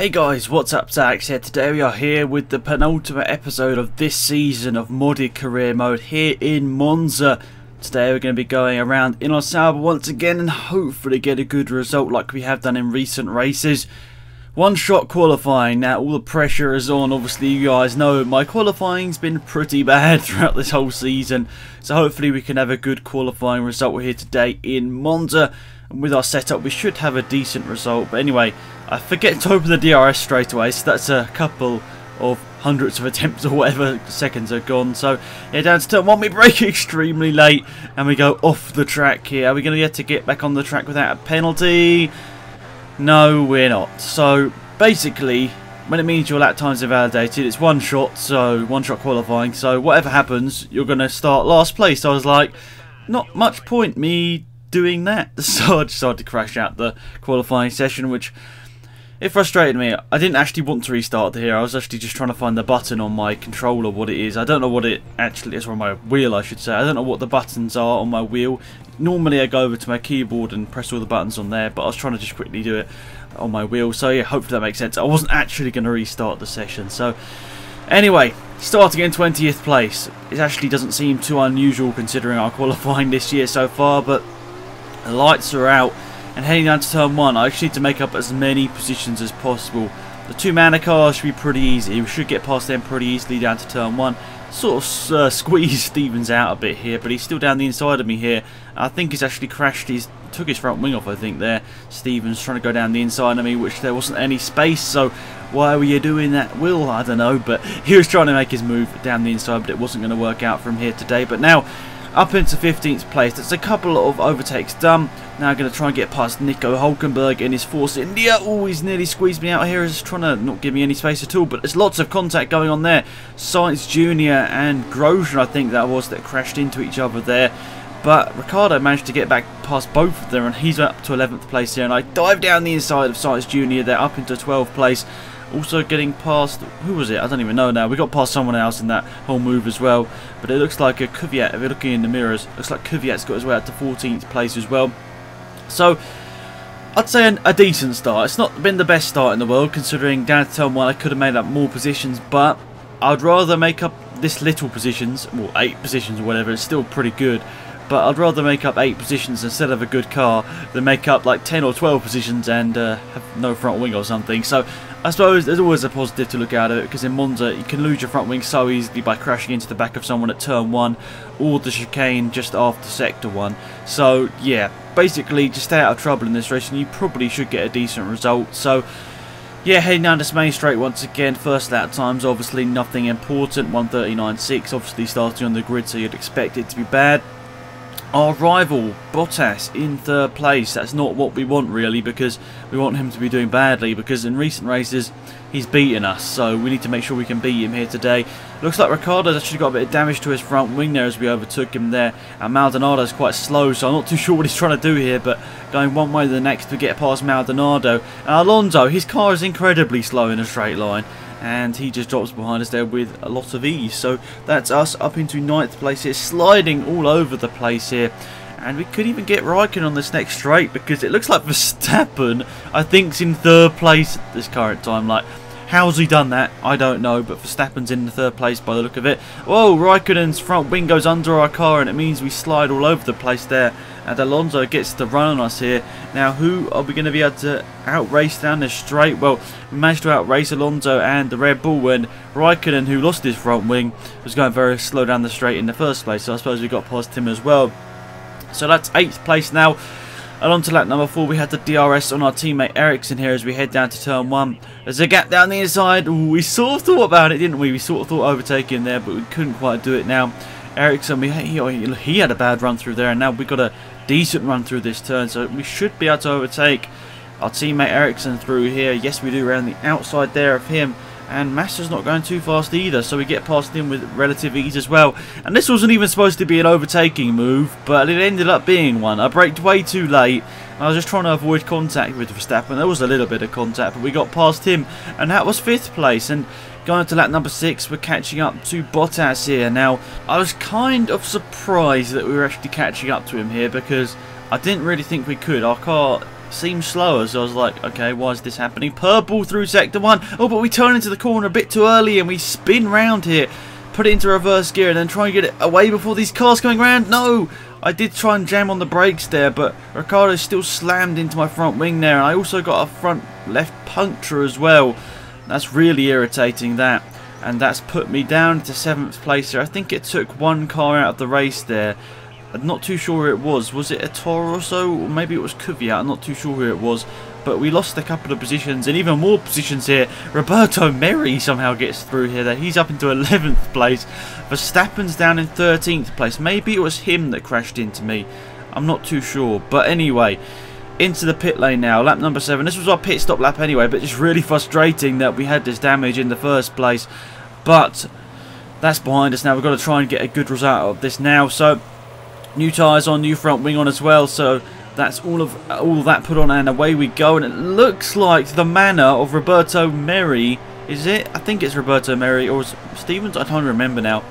Hey guys, what's up? Alex here. Today we are here with the penultimate episode of this season of modded career mode here in Monza. Today we're going to be going around in our Sauber once again and hopefully get a good result like we have done in recent races. One shot qualifying. Now all the pressure is on. Obviously you guys know my qualifying's been pretty bad throughout this whole season, so hopefully we can have a good qualifying result here today in Monza. And with our setup we should have a decent result. But anyway, I forget to open the DRS straight away, so that's a couple of hundreds of attempts or whatever seconds are gone. So yeah, down to turn 1 we brake extremely late and we go off the track here. Are we going to get back on the track without a penalty? No, we're not. So basically, when it means your lap times are validated, it's one shot, so one shot qualifying. So whatever happens, you're going to start last place. So I was like, not much point me doing that. So I decided to crash out the qualifying session, which it frustrated me. I didn't actually want to restart here. I was actually just trying to find the button on my controller, what it is. I don't know what it actually is, or on my wheel I should say. I don't know what the buttons are on my wheel. Normally I go over to my keyboard and press all the buttons on there, but I was trying to just quickly do it on my wheel. So yeah, hopefully that makes sense. I wasn't actually going to restart the session. So anyway, starting in 20th place. It actually doesn't seem too unusual considering our qualifying this year so far, but the lights are out. And heading down to turn 1, I actually need to make up as many positions as possible. The two-manner cars should be pretty easy. We should get past them pretty easily down to turn 1. Sort of squeeze Stevens out a bit here, but he's still down the inside of me here. I think he's actually crashed. He's took his front wing off, I think, there. Stevens trying to go down the inside of me, which there wasn't any space. So why were you doing that, Will? I don't know, but he was trying to make his move down the inside, but it wasn't going to work out from here today. But now up into 15th place. That's a couple of overtakes done. Now I'm going to try and get past Nico Hulkenberg in his Force India. Oh, he's nearly squeezed me out here. He's trying to not give me any space at all. But there's lots of contact going on there. Sainz Jr. and Grosjean, I think that was, that crashed into each other there. But Ricciardo managed to get back past both of them, and he's up to 11th place here. And I dive down the inside of Sainz Jr. there, up into 12th place. Also getting past, who was it? I don't even know now. We got past someone else in that whole move as well. But it looks like a Kvyat, if you're looking in the mirrors, looks like Kvyat's got his way out to 14th place as well. So I'd say a decent start. It's not been the best start in the world, considering down to turn 1 I could have made up more positions, but I'd rather make up this little positions, well 8 positions or whatever. It's still pretty good. But I'd rather make up 8 positions instead of a good car than make up like 10 or 12 positions and have no front wing or something. So I suppose there's always a positive to look out of it, because in Monza you can lose your front wing so easily by crashing into the back of someone at turn 1 or the chicane just after sector 1. So yeah, basically just stay out of trouble in this race and you probably should get a decent result. So yeah, heading down this main straight once again. First lap times obviously nothing important, 1:39.6, obviously starting on the grid, so you'd expect it to be bad. Our rival, Bottas, in 3rd place. That's not what we want really, because we want him to be doing badly, because in recent races he's beaten us, so we need to make sure we can beat him here today. Looks like Ricciardo's actually got a bit of damage to his front wing there as we overtook him there, and Maldonado's quite slow, so I'm not too sure what he's trying to do here, but going one way to the next to get past Maldonado. And Alonso, his car is incredibly slow in a straight line, and he just drops behind us there with a lot of ease. So that's us up into 9th place here, sliding all over the place here. And we could even get Raikkonen on this next straight, because it looks like Verstappen, I think, is in 3rd place at this current time. Like, how's he done that? I don't know, but Verstappen's in the 3rd place by the look of it. Whoa, Raikkonen's front wing goes under our car, and it means we slide all over the place there. And Alonso gets the run on us here. Now, who are we going to be able to outrace down this straight? Well, we managed to outrace Alonso and the Red Bull, when Raikkonen, who lost his front wing, was going very slow down the straight in the first place. So I suppose we got past him as well. So that's 8th place now. And on to lap number 4, we had the DRS on our teammate Ericsson here as we head down to turn 1. There's a gap down the inside. Ooh, we sort of thought about it, didn't we? We sort of thought overtaking there, but we couldn't quite do it now. Ericsson, he had a bad run through there, and now we've got a decent run through this turn, so we should be able to overtake our teammate Ericsson through here. Yes, we do, around the outside there of him. And Massa's not going too fast either, so we get past him with relative ease as well. And this wasn't even supposed to be an overtaking move, but it ended up being one. I braked way too late. I was just trying to avoid contact with Verstappen. There was a little bit of contact, but we got past him, and that was 5th place. And going to lap number 6, we're catching up to Bottas here. Now, I was kind of surprised that we were actually catching up to him here, because I didn't really think we could. Our car seemed slower, so I was like, okay, why is this happening? Purple through sector 1. Oh, but we turn into the corner a bit too early and we spin round here. Put it into reverse gear and then try and get it away before these cars coming around. No! I did try and jam on the brakes there, but Ricciardo still slammed into my front wing there. And I also got a front left puncture as well. That's really irritating, that. And that's put me down to 7th place here. I think it took one car out of the race there. I'm not too sure who it was. Was it a Toro Rosso? Or maybe it was Kvyat. I'm not too sure who it was. But we lost a couple of positions, and even more positions here. Roberto Merri somehow gets through here. There, he's up into 11th place. Verstappen's down in 13th place. Maybe it was him that crashed into me. I'm not too sure. But anyway, into the pit lane now. Lap number 7. This was our pit stop lap anyway, but it's really frustrating that we had this damage in the first place. But that's behind us now. We've got to try and get a good result out of this now. So, new tyres on, new front wing on as well. So that's all of that put on, and away we go. And it looks like the manner of Roberto Merri. Is it? I think it's Roberto Merri, or Stevens. I can't remember now.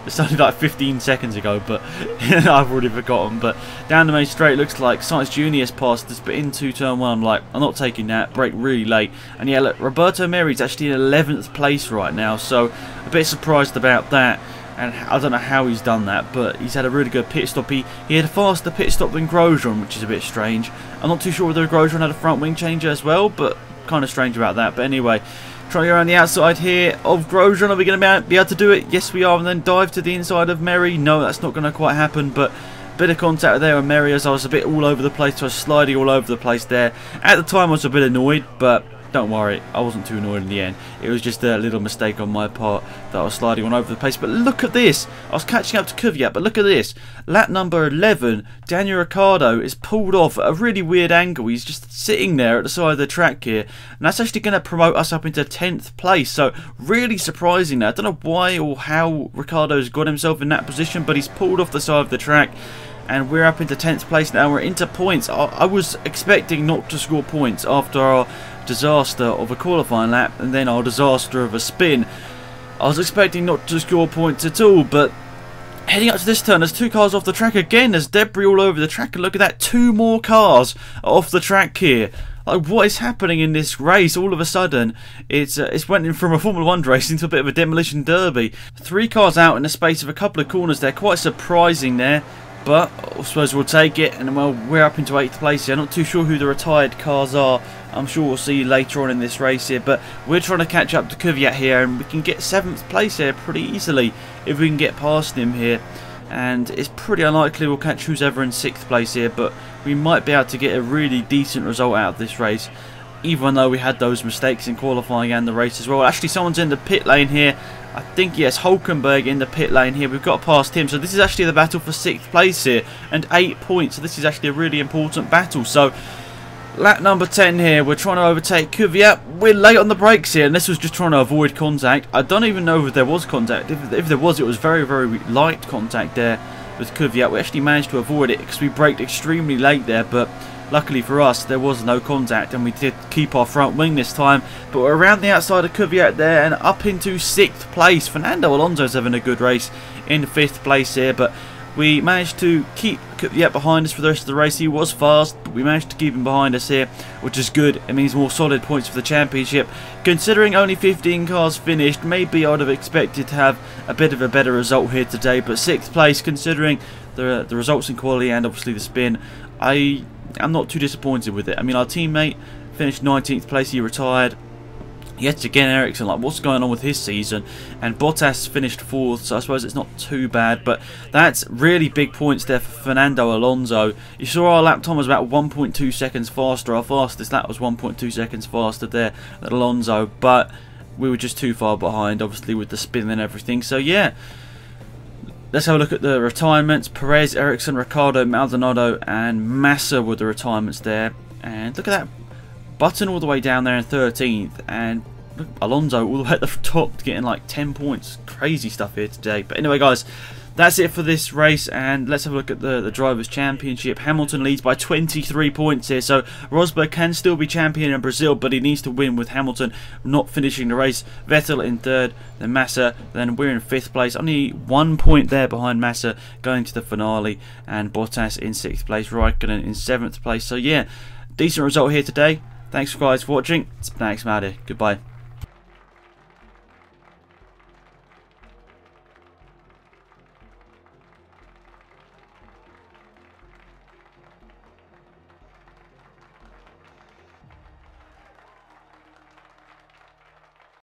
It's only like 15 seconds ago, but I've already forgotten. But down the main straight, looks like Sainz Jr. has passed us, but into turn 1, I'm like, I'm not taking that. Brake really late. And yeah, look, Roberto Merri's actually in 11th place right now, so a bit surprised about that. And I don't know how he's done that, but he's had a really good pit stop. He had a faster pit stop than Grosjean, which is a bit strange. I'm not too sure whether Grosjean had a front wing changer as well, but kind of strange about that. But anyway, trying to go around the outside here of Grosjean. Are we going to be able to do it? Yes, we are. And then dive to the inside of Merri. No, that's not going to quite happen, but a bit of contact there with Merri as I was a bit all over the place. So I was sliding all over the place there. At the time, I was a bit annoyed, but don't worry, I wasn't too annoyed in the end. It was just a little mistake on my part that I was sliding all over the place. But look at this. I was catching up to Kvyat, but look at this. Lap number 11, Daniel Ricciardo is pulled off at a really weird angle. He's just sitting there at the side of the track here. And that's actually going to promote us up into 10th place. So really surprising that. I don't know why or how Ricciardo's got himself in that position, but he's pulled off the side of the track. And we're up into 10th place now. We're into points. I was expecting not to score points after our disaster of a qualifying lap and then our disaster of a spin. I was expecting not to score points at all, but heading up to this turn, there's 2 cars off the track again. There's debris all over the track, and look at that, 2 more cars off the track here. Like, what is happening in this race? All of a sudden, it's went in from a Formula 1 race into a bit of a demolition derby. 3 cars out in the space of a couple of corners there. Quite surprising there. But I suppose we'll take it, and well, we're up into 8th place here. I'm not too sure who the retired cars are. I'm sure we'll see later on in this race here, but we're trying to catch up to Kvyat here, and we can get 7th place here pretty easily if we can get past him here. And it's pretty unlikely we'll catch who's ever in 6th place here, but we might be able to get a really decent result out of this race, even though we had those mistakes in qualifying and the race as well. Actually, someone's in the pit lane here. I think, yes, Hulkenberg in the pit lane here. We've got past him. So this is actually the battle for 6th place here. And 8 points. So this is actually a really important battle. So lap number 10 here. We're trying to overtake Kvyat. We're late on the brakes here. And this was just trying to avoid contact. I don't even know if there was contact. If there was, it was very, very light contact there with Kvyat. We actually managed to avoid it because we braked extremely late there. But luckily for us, there was no contact, and we did keep our front wing this time. But we're around the outside of Kvyat there and up into 6th place. Fernando Alonso's having a good race in 5th place here, but we managed to keep Kvyat behind us for the rest of the race. He was fast, but we managed to keep him behind us here, which is good. It means more solid points for the championship. Considering only 15 cars finished, maybe I would have expected to have a bit of a better result here today. But 6th place, considering the results in quality and obviously the spin, I'm not too disappointed with it. I mean, our teammate finished 19th place. He retired. Yet again, Ericsson, like, what's going on with his season? And Bottas finished 4th, so I suppose it's not too bad. But that's really big points there for Fernando Alonso. You saw our lap time was about 1.2 seconds faster. Our fastest lap was 1.2 seconds faster there than Alonso. But we were just too far behind, obviously, with the spin and everything. So, yeah. Let's have a look at the retirements. Perez, Ericsson, Ricciardo, Maldonado and Massa were the retirements there. And look at that. Button all the way down there in 13th. And look, Alonso all the way at the top getting like 10 points. Crazy stuff here today. But anyway, guys, that's it for this race, and let's have a look at the Drivers' Championship. Hamilton leads by 23 points here, so Rosberg can still be champion in Brazil, but he needs to win with Hamilton not finishing the race. Vettel in 3rd, then Massa, then we're in 5th place. Only 1 point there behind Massa going to the finale, and Bottas in 6th place, Raikkonen in 7th place. So yeah, decent result here today. Thanks guys for watching. It's been Alex. Goodbye.